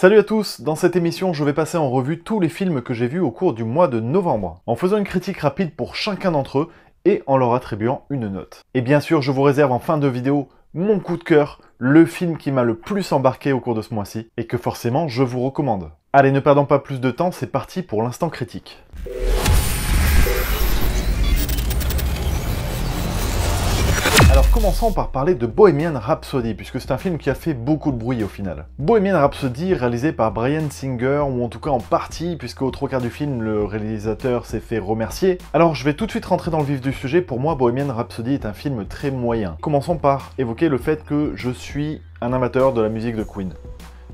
Salut à tous, dans cette émission je vais passer en revue tous les films que j'ai vus au cours du mois de novembre, en faisant une critique rapide pour chacun d'entre eux et en leur attribuant une note. Et bien sûr je vous réserve en fin de vidéo mon coup de cœur, le film qui m'a le plus embarqué au cours de ce mois-ci, et que forcément je vous recommande. Allez, ne perdons pas plus de temps, c'est parti pour l'instant critique. Alors commençons par parler de Bohemian Rhapsody, puisque c'est un film qui a fait beaucoup de bruit au final. Bohemian Rhapsody, réalisé par Bryan Singer, ou en tout cas en partie, puisque aux 3/4 du film, le réalisateur s'est fait remercier. Alors je vais tout de suite rentrer dans le vif du sujet. Pour moi, Bohemian Rhapsody est un film très moyen. Commençons par évoquer le fait que je suis un amateur de la musique de Queen.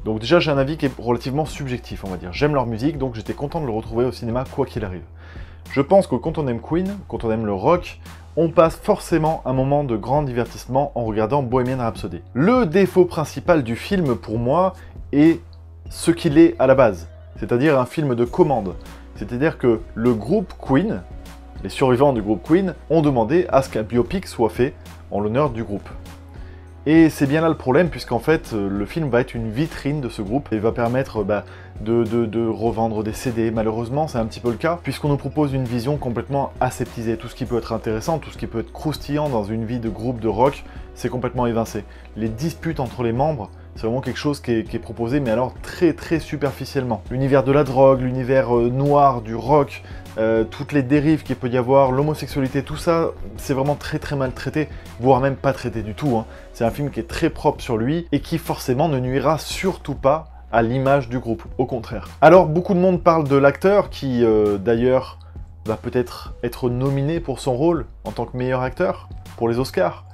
Donc déjà j'ai un avis qui est relativement subjectif, on va dire. J'aime leur musique, donc j'étais content de le retrouver au cinéma quoi qu'il arrive. Je pense que quand on aime Queen, quand on aime le rock, on passe forcément un moment de grand divertissement en regardant Bohemian Rhapsody. Le défaut principal du film, pour moi, est ce qu'il est à la base, c'est-à-dire un film de commande. C'est-à-dire que le groupe Queen, les survivants du groupe Queen, ont demandé à ce qu'un biopic soit fait en l'honneur du groupe. Et c'est bien là le problème, puisqu'en fait, le film va être une vitrine de ce groupe et va permettre de revendre des CD. Malheureusement, c'est un petit peu le cas, puisqu'on nous propose une vision complètement aseptisée. Tout ce qui peut être intéressant, tout ce qui peut être croustillant dans une vie de groupe de rock, c'est complètement évincé. Les disputes entre les membres, c'est vraiment quelque chose qui est proposé, mais alors très superficiellement. L'univers de la drogue, l'univers noir du rock, toutes les dérives qu'il peut y avoir, l'homosexualité, tout ça, c'est vraiment très mal traité, voire même pas traité du tout. C'est un film qui est très propre sur lui, et qui forcément ne nuira surtout pas à l'image du groupe, au contraire. Alors, beaucoup de monde parle de l'acteur, qui d'ailleurs va peut-être être nominé pour son rôle en tant que meilleur acteur, pour les Oscars.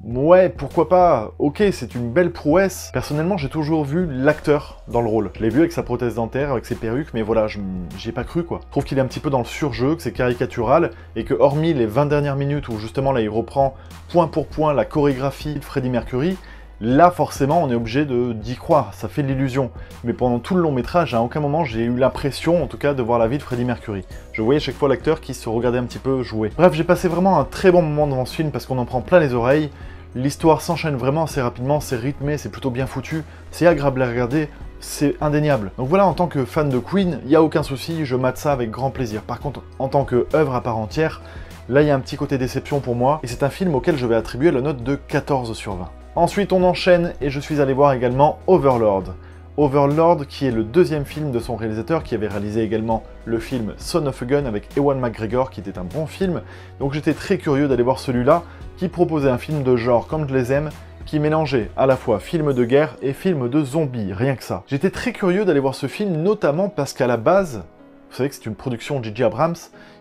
Ouais, pourquoi pas. Ok, c'est une belle prouesse. Personnellement, j'ai toujours vu l'acteur dans le rôle. Je l'ai vu avec sa prothèse dentaire, avec ses perruques, mais voilà, j'y ai pas cru, quoi. Je trouve qu'il est un petit peu dans le surjeu, que c'est caricatural, et que hormis les 20 dernières minutes où justement là il reprend point pour point la chorégraphie de Freddie Mercury, là forcément on est obligé d'y croire, ça fait l'illusion. Mais pendant tout le long métrage, à aucun moment j'ai eu l'impression, en tout cas, de voir la vie de Freddie Mercury. Je voyais à chaque fois l'acteur qui se regardait un petit peu jouer. Bref, j'ai passé vraiment un très bon moment devant ce film parce qu'on en prend plein les oreilles. L'histoire s'enchaîne vraiment assez rapidement, c'est rythmé, c'est plutôt bien foutu, c'est agréable à regarder, c'est indéniable. Donc voilà, en tant que fan de Queen, il n'y a aucun souci, je mate ça avec grand plaisir. Par contre, en tant qu'œuvre à part entière, là il y a un petit côté déception pour moi, et c'est un film auquel je vais attribuer la note de 14 sur 20. Ensuite on enchaîne, et je suis allé voir également Overlord. Overlord, qui est le deuxième film de son réalisateur, qui avait réalisé également le film Son of a Gun avec Ewan McGregor, qui était un bon film. Donc j'étais très curieux d'aller voir celui-là, qui proposait un film de genre comme je les aime, qui mélangeait à la fois film de guerre et film de zombies, rien que ça. J'étais très curieux d'aller voir ce film, notamment parce qu'à la base, vous savez que c'est une production J.J. Abrams,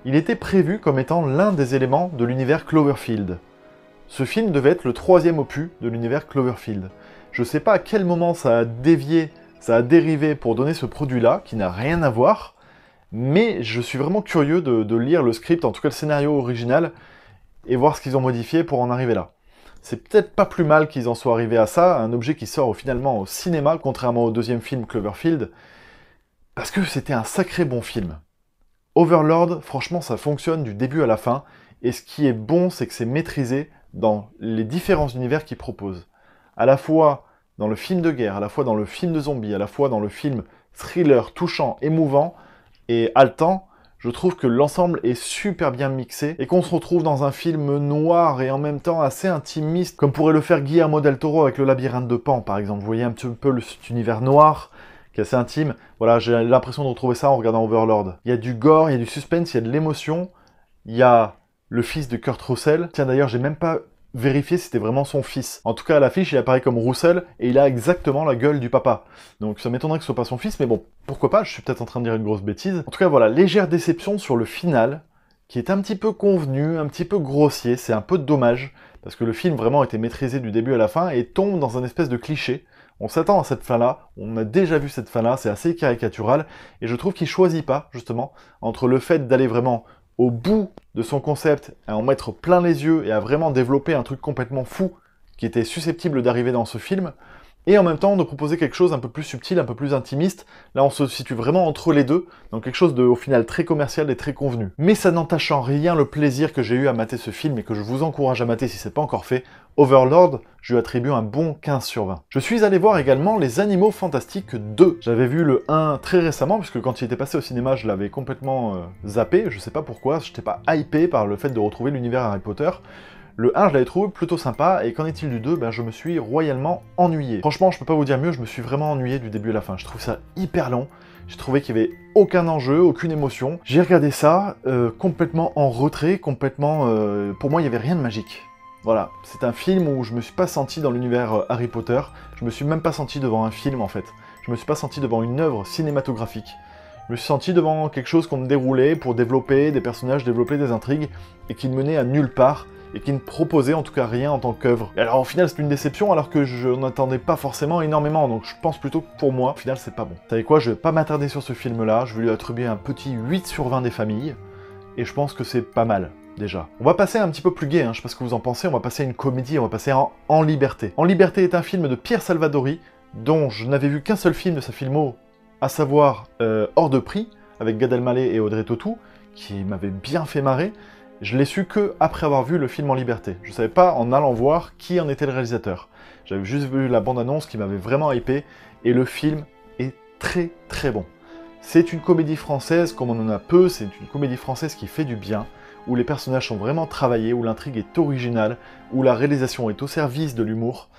il était prévu comme étant l'un des éléments de l'univers Cloverfield. Ce film devait être le 3e opus de l'univers Cloverfield. Je sais pas à quel moment ça a dévié, ça a dérivé pour donner ce produit-là, qui n'a rien à voir, mais je suis vraiment curieux de lire le script, en tout cas le scénario original, et voir ce qu'ils ont modifié pour en arriver là. C'est peut-être pas plus mal qu'ils en soient arrivés à ça, un objet qui sort finalement au cinéma, contrairement au deuxième film Cloverfield, parce que c'était un sacré bon film. Overlord, franchement, ça fonctionne du début à la fin, et ce qui est bon, c'est que c'est maîtrisé dans les différents univers qu'il propose. À la fois dans le film de guerre, à la fois dans le film de zombies, à la fois dans le film thriller, touchant, émouvant et haletant, je trouve que l'ensemble est super bien mixé et qu'on se retrouve dans un film noir et en même temps assez intimiste, comme pourrait le faire Guillermo del Toro avec Le Labyrinthe de Pan, par exemple. Vous voyez un petit peu cet univers noir qui est assez intime. Voilà, j'ai l'impression de retrouver ça en regardant Overlord. Il y a du gore, il y a du suspense, il y a de l'émotion, il y a le fils de Kurt Russell. Tiens, d'ailleurs, j'ai même pas vérifier si c'était vraiment son fils. En tout cas, à l'affiche, il apparaît comme Russell, et il a exactement la gueule du papa. Donc ça m'étonnerait que ce soit pas son fils, mais bon, pourquoi pas, je suis peut-être en train de dire une grosse bêtise. En tout cas, voilà, légère déception sur le final, qui est un petit peu convenu, un petit peu grossier, c'est un peu dommage, parce que le film vraiment était maîtrisé du début à la fin, et tombe dans un espèce de cliché. On s'attend à cette fin-là, on a déjà vu cette fin-là, c'est assez caricatural, et je trouve qu'il choisit pas, justement, entre le fait d'aller vraiment au bout de son concept, à en mettre plein les yeux et à vraiment développer un truc complètement fou qui était susceptible d'arriver dans ce film, et en même temps de proposer quelque chose un peu plus subtil, un peu plus intimiste. Là on se situe vraiment entre les deux, donc quelque chose de au final très commercial et très convenu. Mais ça n'entache en rien le plaisir que j'ai eu à mater ce film et que je vous encourage à mater si c'est pas encore fait. Overlord, je lui attribue un bon 15 sur 20. Je suis allé voir également Les Animaux Fantastiques 2. J'avais vu le 1 très récemment, puisque quand il était passé au cinéma, je l'avais complètement zappé, je sais pas pourquoi, je n'étais pas hypé par le fait de retrouver l'univers Harry Potter. Le 1, je l'avais trouvé plutôt sympa, et qu'en est-il du 2 ? Ben, je me suis royalement ennuyé. Franchement, je peux pas vous dire mieux, je me suis vraiment ennuyé du début à la fin. Je trouve ça hyper long, j'ai trouvé qu'il y avait aucun enjeu, aucune émotion. J'ai regardé ça complètement en retrait, complètement... pour moi, il y avait rien de magique. Voilà, c'est un film où je me suis pas senti dans l'univers Harry Potter, je me suis même pas senti devant un film en fait. Je me suis pas senti devant une œuvre cinématographique. Je me suis senti devant quelque chose qu'on me déroulait pour développer des personnages, développer des intrigues, et qui ne menait à nulle part, et qui ne proposait en tout cas rien en tant qu'œuvre. Et alors au final c'est une déception alors que je n'attendais pas forcément énormément, donc je pense plutôt que pour moi, au final c'est pas bon. Vous savez quoi, je vais pas m'attarder sur ce film-là, je vais lui attribuer un petit 8 sur 20 des familles, et je pense que c'est pas mal. Déjà. On va passer un petit peu plus gai, je sais pas ce que vous en pensez, on va passer à une comédie, on va passer En Liberté. En Liberté est un film de Pierre Salvadori, dont je n'avais vu qu'un seul film de sa filmo, à savoir Hors de prix, avec Gad Elmaleh et Audrey Tautou, qui m'avait bien fait marrer. Je l'ai su que après avoir vu le film En Liberté. Je savais pas en allant voir qui en était le réalisateur. J'avais juste vu la bande-annonce qui m'avait vraiment hypé, et le film est très très bon. C'est une comédie française comme on en a peu, c'est une comédie française qui fait du bien, où les personnages sont vraiment travaillés, où l'intrigue est originale, où la réalisation est au service de l'humour.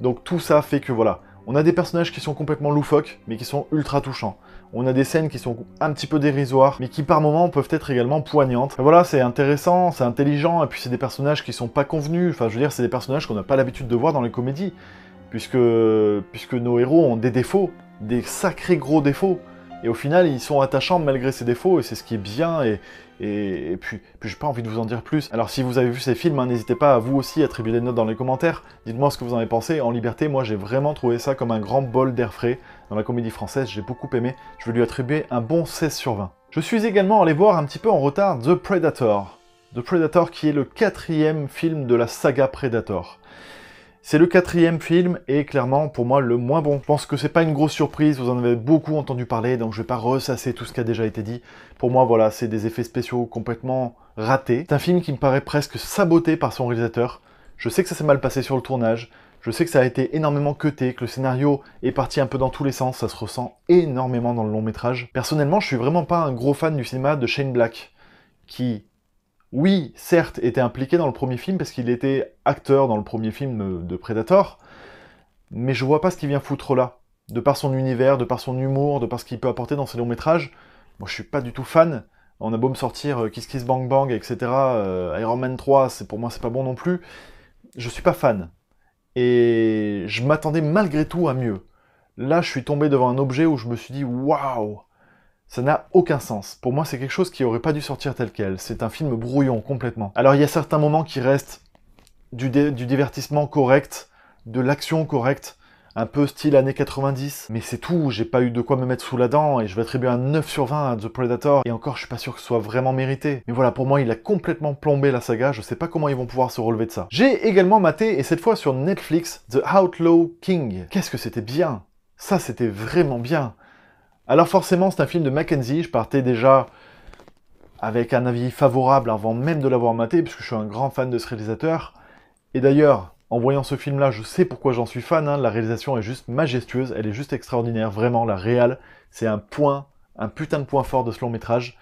Donc tout ça fait que voilà, on a des personnages qui sont complètement loufoques, mais qui sont ultra touchants. On a des scènes qui sont un petit peu dérisoires, mais qui par moments peuvent être également poignantes. Et voilà, c'est intéressant, c'est intelligent, et puis c'est des personnages qui sont pas convenus, enfin je veux dire, c'est des personnages qu'on n'a pas l'habitude de voir dans les comédies, puisque nos héros ont des défauts, des sacrés gros défauts. Et au final, ils sont attachants malgré ces défauts, et c'est ce qui est bien, et puis j'ai pas envie de vous en dire plus. Alors si vous avez vu ces films, n'hésitez pas à vous aussi attribuer des notes dans les commentaires. Dites-moi ce que vous en avez pensé. En Liberté, moi j'ai vraiment trouvé ça comme un grand bol d'air frais dans la comédie française, j'ai beaucoup aimé. Je vais lui attribuer un bon 16 sur 20. Je suis également allé voir un petit peu en retard The Predator. The Predator qui est le 4e film de la saga Predator. C'est le 4e film et clairement pour moi le moins bon. Je pense que c'est pas une grosse surprise, vous en avez beaucoup entendu parler, donc je vais pas ressasser tout ce qui a déjà été dit. Pour moi voilà, c'est des effets spéciaux complètement ratés. C'est un film qui me paraît presque saboté par son réalisateur. Je sais que ça s'est mal passé sur le tournage, je sais que ça a été énormément cuté, que le scénario est parti un peu dans tous les sens, ça se ressent énormément dans le long métrage. Personnellement, je suis vraiment pas un gros fan du cinéma de Shane Black, qui... oui, certes, était impliqué dans le premier film parce qu'il était acteur dans le premier film de Predator, mais je vois pas ce qu'il vient foutre là. De par son univers, de par son humour, de par ce qu'il peut apporter dans ses longs métrages, moi je suis pas du tout fan. On a beau me sortir Kiss Kiss Bang Bang, etc. Iron Man 3, pour moi c'est pas bon non plus. Je suis pas fan. Et je m'attendais malgré tout à mieux. Là, je suis tombé devant un objet où je me suis dit waouh! Ça n'a aucun sens. Pour moi, c'est quelque chose qui aurait pas dû sortir tel quel. C'est un film brouillon, complètement. Alors, il y a certains moments qui restent du divertissement correct, de l'action correcte, un peu style années 90, mais c'est tout, j'ai pas eu de quoi me mettre sous la dent, et je vais attribuer un 9 sur 20 à The Predator, et encore, je suis pas sûr que ce soit vraiment mérité. Mais voilà, pour moi, il a complètement plombé la saga, je sais pas comment ils vont pouvoir se relever de ça. J'ai également maté, et cette fois sur Netflix, The Outlaw King. Qu'est-ce que c'était bien! Ça, c'était vraiment bien! Alors forcément, c'est un film de Mackenzie, je partais déjà avec un avis favorable avant même de l'avoir maté, puisque je suis un grand fan de ce réalisateur. Et d'ailleurs, en voyant ce film-là, je sais pourquoi j'en suis fan, la réalisation est juste majestueuse, elle est juste extraordinaire, vraiment, la réal, c'est un putain de point fort de ce long métrage.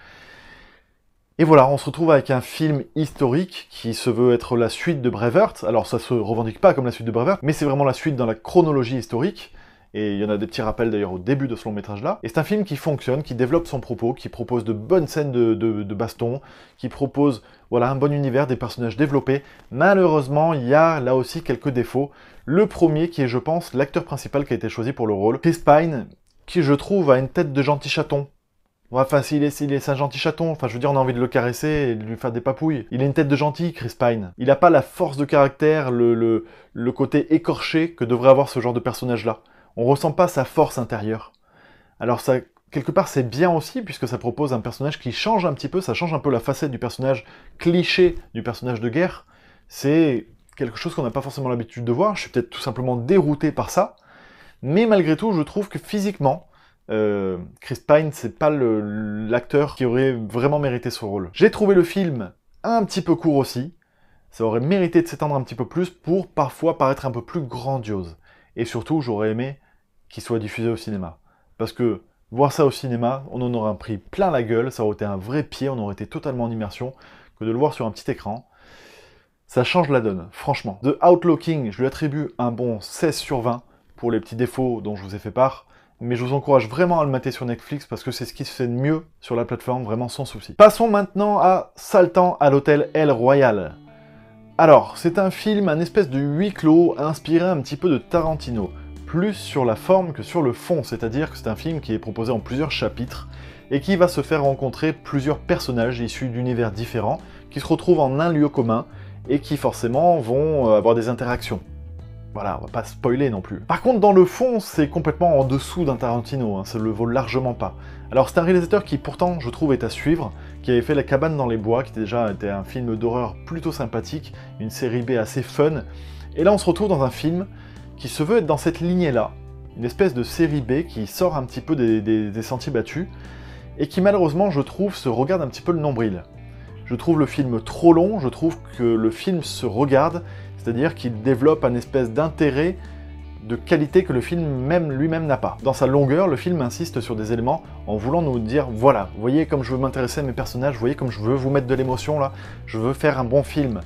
Et voilà, on se retrouve avec un film historique qui se veut être la suite de Braveheart. Alors ça se revendique pas comme la suite de Braveheart, mais c'est vraiment la suite dans la chronologie historique. Et il y en a des petits rappels d'ailleurs au début de ce long métrage-là. Et c'est un film qui fonctionne, qui développe son propos, qui propose de bonnes scènes de baston, qui propose voilà, un bon univers, des personnages développés. Malheureusement, il y a là aussi quelques défauts. Le premier qui est, je pense, l'acteur principal qui a été choisi pour le rôle, Chris Pine, qui je trouve a une tête de gentil chaton. Enfin, s'il est un gentil chaton, enfin je veux dire, on a envie de le caresser et de lui faire des papouilles. Il a une tête de gentil, Chris Pine. Il n'a pas la force de caractère, le côté écorché que devrait avoir ce genre de personnage-là. On ressent pas sa force intérieure. Alors ça, quelque part, c'est bien aussi, puisque ça propose un personnage qui change un petit peu, ça change un peu la facette du personnage cliché du personnage de guerre. C'est quelque chose qu'on n'a pas forcément l'habitude de voir, je suis peut-être tout simplement dérouté par ça, mais malgré tout, je trouve que physiquement, Chris Pine, c'est pas l'acteur qui aurait vraiment mérité ce rôle. J'ai trouvé le film un petit peu court aussi, ça aurait mérité de s'étendre un petit peu plus pour parfois paraître un peu plus grandiose. Et surtout, j'aurais aimé qu'il soit diffusé au cinéma. Parce que voir ça au cinéma, on en aurait pris plein la gueule, ça aurait été un vrai pied, on aurait été totalement en immersion, que de le voir sur un petit écran. Ça change la donne, franchement. The Outlooking, je lui attribue un bon 16 sur 20 pour les petits défauts dont je vous ai fait part. Mais je vous encourage vraiment à le mater sur Netflix parce que c'est ce qui se fait de mieux sur la plateforme, vraiment sans souci. Passons maintenant à Saltan à l'hôtel El Royal. Alors, c'est un film, un espèce de huis clos, inspiré un petit peu de Tarantino. Plus sur la forme que sur le fond, c'est-à-dire que c'est un film qui est proposé en plusieurs chapitres et qui va se faire rencontrer plusieurs personnages issus d'univers différents qui se retrouvent en un lieu commun et qui forcément vont avoir des interactions. Voilà, on va pas spoiler non plus. Par contre, dans le fond, c'est complètement en dessous d'un Tarantino, hein, ça le vaut largement pas. Alors c'est un réalisateur qui pourtant, je trouve, est à suivre, qui avait fait La cabane dans les bois, qui déjà était un film d'horreur plutôt sympathique, une série B assez fun, et là on se retrouve dans un film qui se veut être dans cette lignée-là, une espèce de série B qui sort un petit peu des sentiers battus, et qui malheureusement, je trouve, se regarde un petit peu le nombril. Je trouve le film trop long, je trouve que le film se regarde, c'est-à-dire qu'il développe un espèce d'intérêt de qualité que le film même lui-même n'a pas. Dans sa longueur, le film insiste sur des éléments en voulant nous dire « Voilà, vous voyez comme je veux m'intéresser à mes personnages, vous voyez comme je veux vous mettre de l'émotion là, je veux faire un bon film ».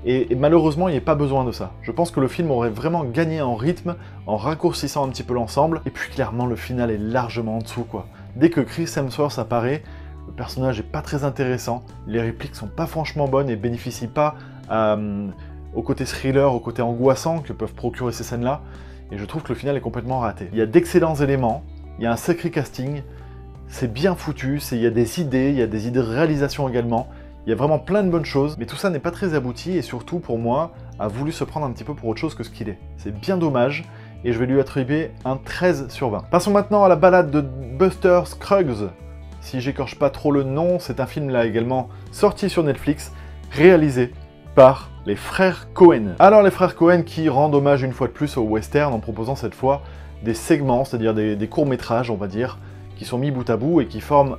Et malheureusement, il n'y a pas besoin de ça. Je pense que le film aurait vraiment gagné en rythme, en raccourcissant un petit peu l'ensemble, et puis clairement, le final est largement en dessous, quoi. Dès que Chris Hemsworth apparaît, le personnage est pas très intéressant, les répliques sont pas franchement bonnes et bénéficient pas au côté thriller, au côté angoissant que peuvent procurer ces scènes-là, et je trouve que le final est complètement raté. Il y a d'excellents éléments, il y a un sacré casting, c'est bien foutu, il y a des idées de réalisation également, il y a vraiment plein de bonnes choses, mais tout ça n'est pas très abouti, et surtout pour moi, a voulu se prendre un petit peu pour autre chose que ce qu'il est. C'est bien dommage, et je vais lui attribuer un 13 sur 20. Passons maintenant à la balade de Buster Scruggs. Si j'écorche pas trop le nom, c'est un film là également sorti sur Netflix, réalisé par les frères Coen. Alors les frères Coen qui rendent hommage une fois de plus au western en proposant cette fois des segments, c'est-à-dire des courts-métrages, on va dire, qui sont mis bout à bout et qui forment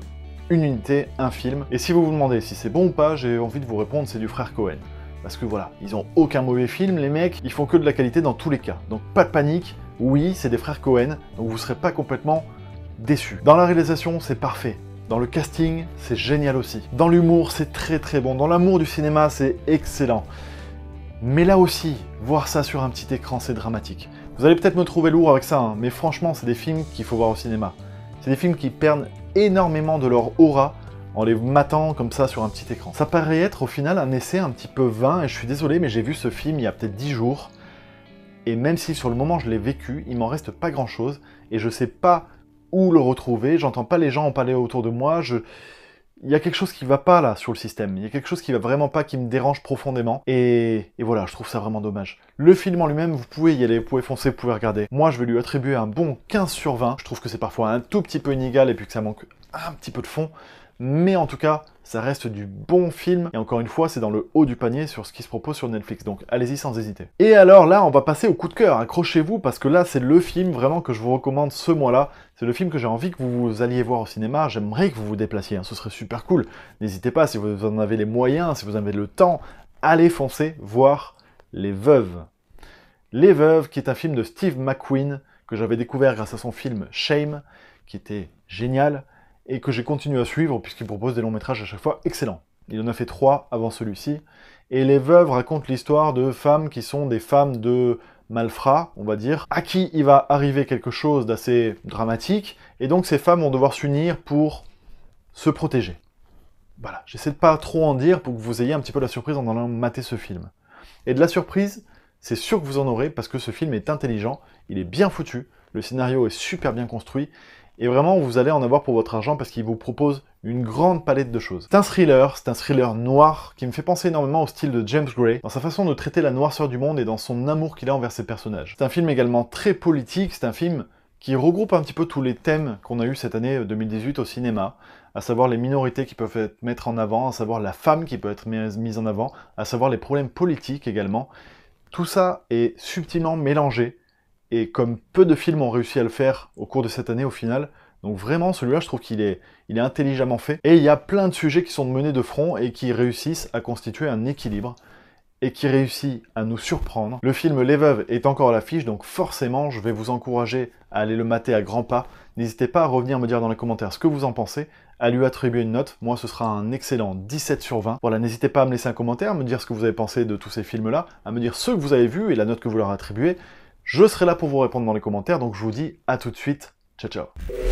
une unité, un film. Et si vous vous demandez si c'est bon ou pas, j'ai envie de vous répondre, c'est du frère Coen. Parce que voilà, ils ont aucun mauvais film, les mecs, ils font que de la qualité dans tous les cas. Donc pas de panique, oui, c'est des frères Coen, donc vous serez pas complètement déçus. Dans la réalisation, c'est parfait. Dans le casting, c'est génial aussi. Dans l'humour, c'est très très bon. Dans l'amour du cinéma, c'est excellent. Mais là aussi, voir ça sur un petit écran, c'est dramatique. Vous allez peut-être me trouver lourd avec ça, hein, mais franchement, c'est des films qu'il faut voir au cinéma. C'est des films qui perdent énormément de leur aura en les matant comme ça sur un petit écran. Ça paraît être au final un essai un petit peu vain, et je suis désolé, mais j'ai vu ce film il y a peut-être 10 jours, et même si sur le moment je l'ai vécu, il m'en reste pas grand-chose, et je sais pas où le retrouver, j'entends pas les gens en parler autour de moi, il y a quelque chose qui va pas là sur le système, il y a quelque chose qui va vraiment pas, qui me dérange profondément, et voilà, je trouve ça vraiment dommage. Le film en lui-même, vous pouvez y aller, vous pouvez foncer, vous pouvez regarder. Moi, je vais lui attribuer un bon 15 sur 20, je trouve que c'est parfois un tout petit peu inégal et puis que ça manque un petit peu de fond, mais en tout cas, ça reste du bon film, et encore une fois, c'est dans le haut du panier sur ce qui se propose sur Netflix, donc allez-y sans hésiter. Et alors là, on va passer au coup de cœur, accrochez-vous, parce que là, c'est le film vraiment que je vous recommande ce mois-là, c'est le film que j'ai envie que vous alliez voir au cinéma, j'aimerais que vous vous déplaciez, hein, ce serait super cool. N'hésitez pas, si vous en avez les moyens, si vous avez le temps, allez foncer voir Les Veuves. Les Veuves, qui est un film de Steve McQueen, que j'avais découvert grâce à son film Shame, qui était génial, et que j'ai continué à suivre, puisqu'il propose des longs métrages à chaque fois excellents. Il en a fait 3 avant celui-ci, et Les Veuves racontent l'histoire de femmes qui sont des femmes de malfrats, on va dire, à qui il va arriver quelque chose d'assez dramatique, et donc ces femmes vont devoir s'unir pour se protéger. Voilà, j'essaie de pas trop en dire pour que vous ayez un petit peu la surprise en allant mater ce film. Et de la surprise, c'est sûr que vous en aurez, parce que ce film est intelligent, il est bien foutu, le scénario est super bien construit, et vraiment, vous allez en avoir pour votre argent parce qu'il vous propose une grande palette de choses. C'est un thriller noir qui me fait penser énormément au style de James Gray, dans sa façon de traiter la noirceur du monde et dans son amour qu'il a envers ses personnages. C'est un film également très politique, c'est un film qui regroupe un petit peu tous les thèmes qu'on a eu cette année 2018 au cinéma, à savoir les minorités qui peuvent être mises en avant, à savoir la femme qui peut être mise en avant, à savoir les problèmes politiques également. Tout ça est subtilement mélangé, et comme peu de films ont réussi à le faire au cours de cette année au final, donc vraiment celui-là je trouve qu'il est intelligemment fait, et il y a plein de sujets qui sont menés de front et qui réussissent à constituer un équilibre, et qui réussit à nous surprendre. Le film Les Veuves est encore à l'affiche, donc forcément, je vais vous encourager à aller le mater à grands pas. N'hésitez pas à revenir me dire dans les commentaires ce que vous en pensez, à lui attribuer une note. Moi, ce sera un excellent 17 sur 20. Voilà, n'hésitez pas à me laisser un commentaire, à me dire ce que vous avez pensé de tous ces films-là, à me dire ceux que vous avez vus et la note que vous leur attribuez. Je serai là pour vous répondre dans les commentaires, donc je vous dis à tout de suite. Ciao, ciao.